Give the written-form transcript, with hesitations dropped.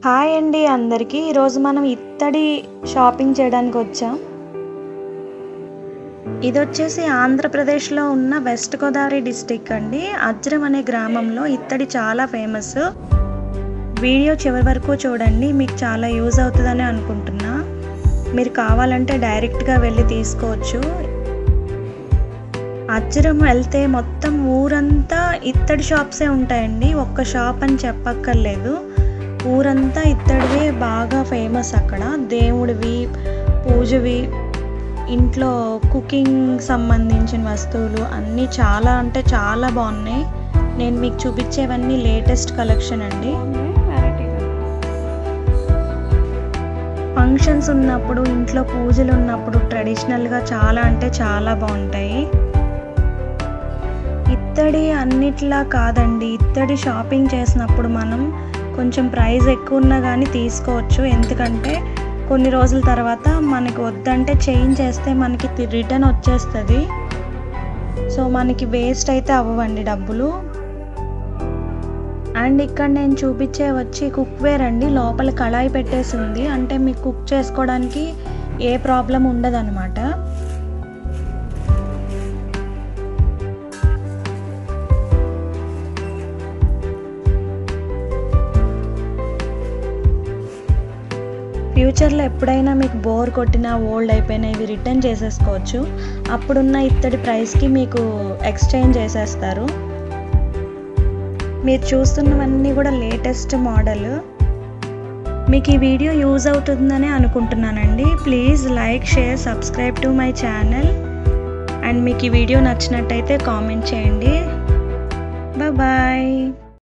Hi అండి అందరికీ. ఈరోజు మనం ఇత్తడి షాపింగ్ చేయడానికి వచ్చాం. ఇది వచ్చేసి ఆంధ్రప్రదేశ్లో ఉన్న వెస్ట్ గోదావరి డిస్టిక్ అండి. అజ్రం అనే గ్రామంలో ఇత్తడి చాలా ఫేమస్. వీడియో చివరి వరకు చూడండి, మీకు చాలా యూజ్ అవుతుందని అనుకుంటున్నా. మీరు కావాలంటే డైరెక్ట్గా వెళ్ళి తీసుకోవచ్చు. అజ్రం వెళ్తే మొత్తం ఊరంతా ఇత్తడి షాప్సే ఉంటాయండి. ఒక్క షాప్ అని చెప్పక్కర్లేదు, ఊరంతా ఇత్తడివే బాగా ఫేమస్. అక్కడ దేవుడివి, పూజవి, ఇంట్లో కుకింగ్ సంబంధించిన వస్తువులు అన్నీ చాలా అంటే చాలా బాగున్నాయి. నేను మీకు చూపించేవన్నీ లేటెస్ట్ కలెక్షన్ అండి. ఫంక్షన్స్ ఉన్నప్పుడు, ఇంట్లో పూజలు ఉన్నప్పుడు ట్రెడిషనల్గా చాలా అంటే చాలా బాగుంటాయి. ఇత్తడి అన్నిట్లా కాదండి, ఇత్తడి షాపింగ్ చేసినప్పుడు మనం కొంచెం ప్రైస్ ఎక్కువ ఉన్నా కానీ తీసుకోవచ్చు. ఎందుకంటే కొన్ని రోజుల తర్వాత మనకి వద్దంటే చేంజ్ చేస్తే మనకి రిటర్న్ వచ్చేస్తుంది. సో మనకి వేస్ట్ అయితే అవ్వండి డబ్బులు. అండ్ ఇక్కడ నేను చూపించే వచ్చి కుక్వేర్ అండి. లోపల కళాయి పెట్టేసి ఉంది, అంటే మీకు కుక్ చేసుకోవడానికి ఏ ప్రాబ్లం ఉండదు అనమాట. ఫ్యూచర్లో ఎప్పుడైనా మీకు బోర్ కొట్టినా, ఓల్డ్ అయిపోయినా ఇవి రిటర్న్ చేసేసుకోవచ్చు. అప్పుడున్న ఇత్తడి ప్రైస్కి మీకు ఎక్స్చేంజ్ చేసేస్తారు. మీరు చూస్తున్నవన్నీ కూడా లేటెస్ట్ మోడల్. మీకు ఈ వీడియో యూజ్ అవుతుందని అనుకుంటున్నానండి. Please like, share, subscribe to my channel. And మీకు ఈ వీడియో నచ్చినట్టయితే కామెంట్ చేయండి. బాయ్.